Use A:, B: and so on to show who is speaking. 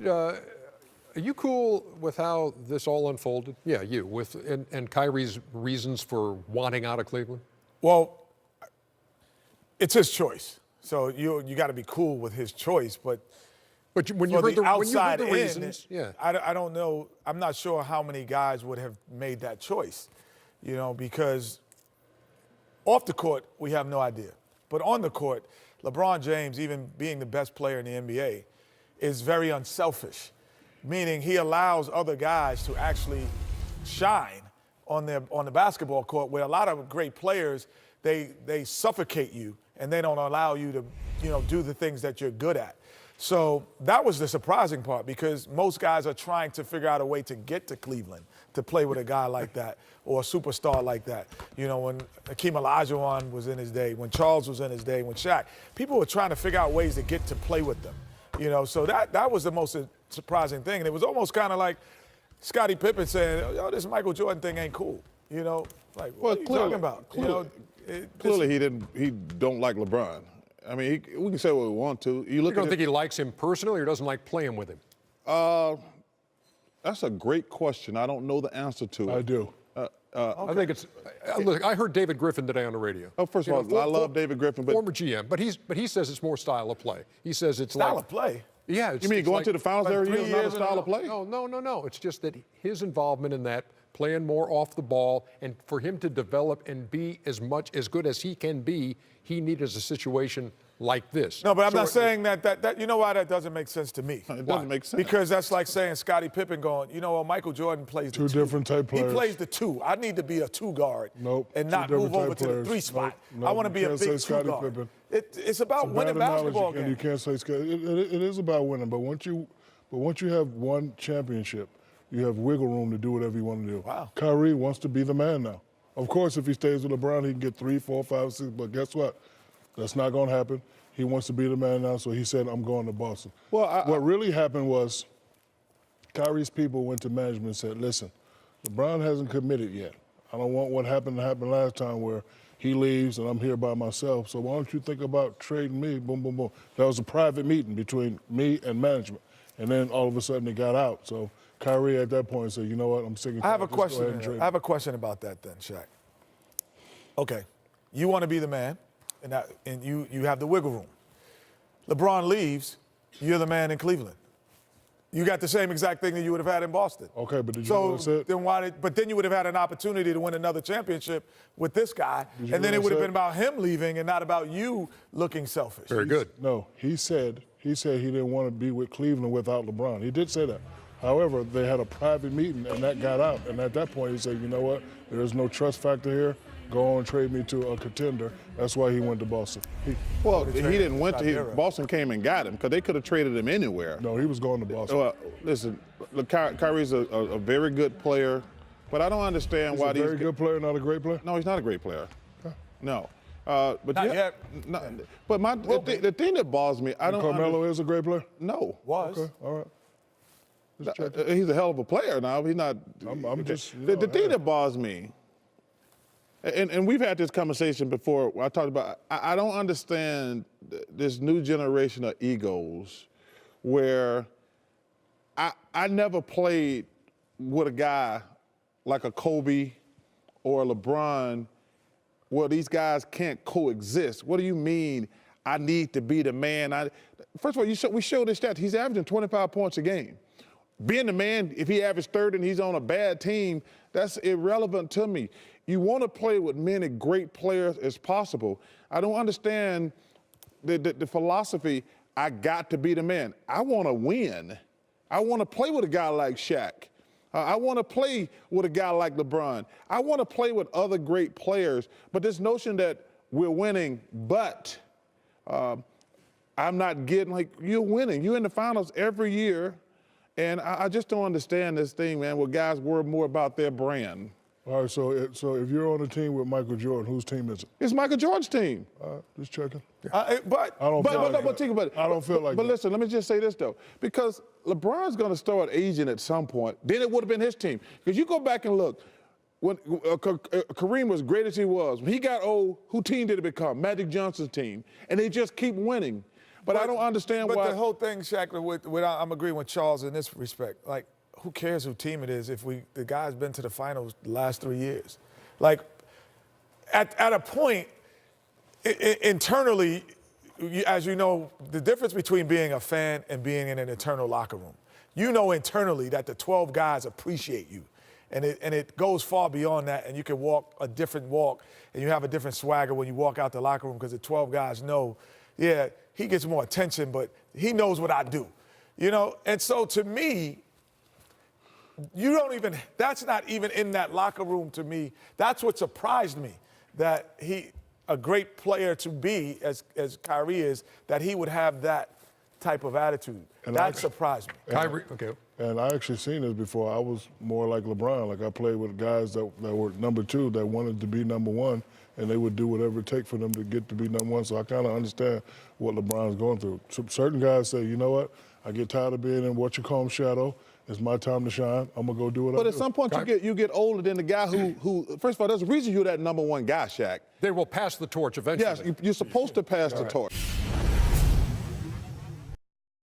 A: are you cool with how this all unfolded? Yeah, you, and Kyrie's reasons for wanting out of Cleveland?
B: Well, it's his choice. So you got to be cool with his choice, but
A: when you heard
B: the
A: reasons, yeah.
B: I don't know. I'm not sure how many guys would have made that choice, because off the court, we have no idea. But on the court, LeBron James, even being the best player in the NBA, is very unselfish, meaning he allows other guys to actually shine on the basketball court, where a lot of great players, they suffocate you and they don't allow you to, do the things that you're good at. So that was the surprising part, because most guys are trying to figure out a way to get to Cleveland to play with a guy like that or a superstar like that. When Hakeem Olajuwon was in his day, when Charles was in his day, when Shaq, people were trying to figure out ways to get to play with them. So that was the most surprising thing. And it was almost kind of like Scottie Pippen saying, yo, this Michael Jordan thing ain't cool. Like, what are you talking about?
C: Clearly he don't like LeBron. I mean, we can say what we want to.
A: You don't think he likes him personally or doesn't like playing with him?
C: That's a great question. I don't know the answer to it.
D: I do.
A: Okay. I think it's look. I heard David Griffin today on the radio.
C: Oh, first of all, I love David Griffin, but
A: former GM. But he says it's more style of play. He says it's
B: style of play.
A: Yeah.
C: You mean going to the finals every year is not a style of play?
A: No. It's just that his involvement in that, playing more off the ball, and for him to develop and be as good as he can be, he needed a situation like this.
B: No, but I'm not saying that you know why that doesn't make sense to me?
C: It doesn't make sense.
B: Because that's like saying Scottie Pippen going, Michael Jordan plays the two.
D: Two different type players.
B: He plays the two. I need to be a two guard.
D: Nope.
B: And not move over to the three spot. I want to be a big two guard. It's about winning basketball games.
D: You can't say Scottie. It is about winning, but once you have one championship, you have wiggle room to do whatever you want to do.
B: Wow.
D: Kyrie wants to be the man now. Of course, if he stays with LeBron, he can get 3, 4, 5, 6. But guess what? That's not going to happen. He wants to be the man now, so he said, I'm going to Boston. Well, what really happened was Kyrie's people went to management and said, listen, LeBron hasn't committed yet. I don't want what happened to happen last time where he leaves and I'm here by myself. So why don't you think about trading me? Boom, boom, boom. That was a private meeting between me and management. And then all of a sudden it got out. So Kyrie at that point said, you know what, I'm sick of
B: I have a question. I have a question about that then, Shaq. Okay, you want to be the man, and you have the wiggle room. LeBron leaves, you're the man in Cleveland. You got the same exact thing that you would have had in Boston.
D: Okay, but did you know what I said?
B: Then you would have had an opportunity to win another championship with this guy, and then it would have been about him leaving and not about you looking selfish.
A: Very good.
D: No, he said he didn't want to be with Cleveland without LeBron. He did say that. However, they had a private meeting, and that got out. And at that point, he said, you know what? There is no trust factor here. Go on and trade me to a contender. That's why he went to Boston.
C: He didn't went to Boston came and got him because they could have traded him anywhere.
D: No, he was going to Boston.
C: Well, listen, look, Kyrie's a very good player, but I don't understand why
D: he's a very good player, not a great player?
C: No, he's not a great player.
D: Okay.
C: No. But the thing that bothers me, I don't.
D: Carmelo is a great player?
C: No.
B: Was.
D: Okay, all right.
C: He's a hell of a player now. He's not. The thing that bothers me, and we've had this conversation before. I talked about. I don't understand this new generation of egos, where I never played with a guy like a Kobe or a LeBron, where these guys can't coexist. What do you mean? I need to be the man. First of all, we showed this stat. He's averaging 25 points a game. Being the man, if he averaged 30 and he's on a bad team, that's irrelevant to me. You want to play with many great players as possible. I don't understand the philosophy, I got to be the man. I want to win. I want to play with a guy like Shaq. I want to play with a guy like LeBron. I want to play with other great players. But this notion that we're winning, but I'm not getting, like, you're winning. You're in the finals every year. And I just don't understand this thing, man, where guys worry more about their brand.
D: All right, so if you're on a team with Michael Jordan, whose team is it?
C: It's Michael Jordan's team.
D: Just checking.
C: But think about it.
D: I don't feel like that.
C: But listen, let me just say this, though. Because LeBron's going to start aging at some point. Then it would have been his team. Because you go back and look, when Kareem was great as he was, when he got old, who team did it become? Magic Johnson's team. And they just keep winning. But I don't understand
B: but
C: why.
B: the whole thing, Shaq, I'm agreeing with Charles in this respect. Like, who cares who team it is if the guy's been to the finals the last 3 years? Like, at a point, internally, as you know, the difference between being a fan and being in an internal locker room. You know internally that the 12 guys appreciate you. And it goes far beyond that, and you can walk a different walk, and you have a different swagger when you walk out the locker room because the 12 guys know, yeah, he gets more attention, but he knows what I do. You know? And so to me, that's not even in that locker room to me. That's what surprised me, that a great player to be, as Kyrie is, that he would have that type of attitude.
D: And
B: that surprised me.
A: Kyrie, okay.
D: And I actually seen this before. I was more like LeBron. Like I played with guys that were number 2 that wanted to be number 1, and they would do whatever it takes for them to get to be number 1. So I kind of understand what LeBron's going through. Certain guys say, you know what? I get tired of being in what you call shadow. It's my time to shine. I'm gonna go do what I do.
C: But at some point, you get older than the guy who first of all, there's a reason you're that number 1 guy, Shaq.
A: They will pass the torch eventually.
C: Yes, you're supposed to pass the torch.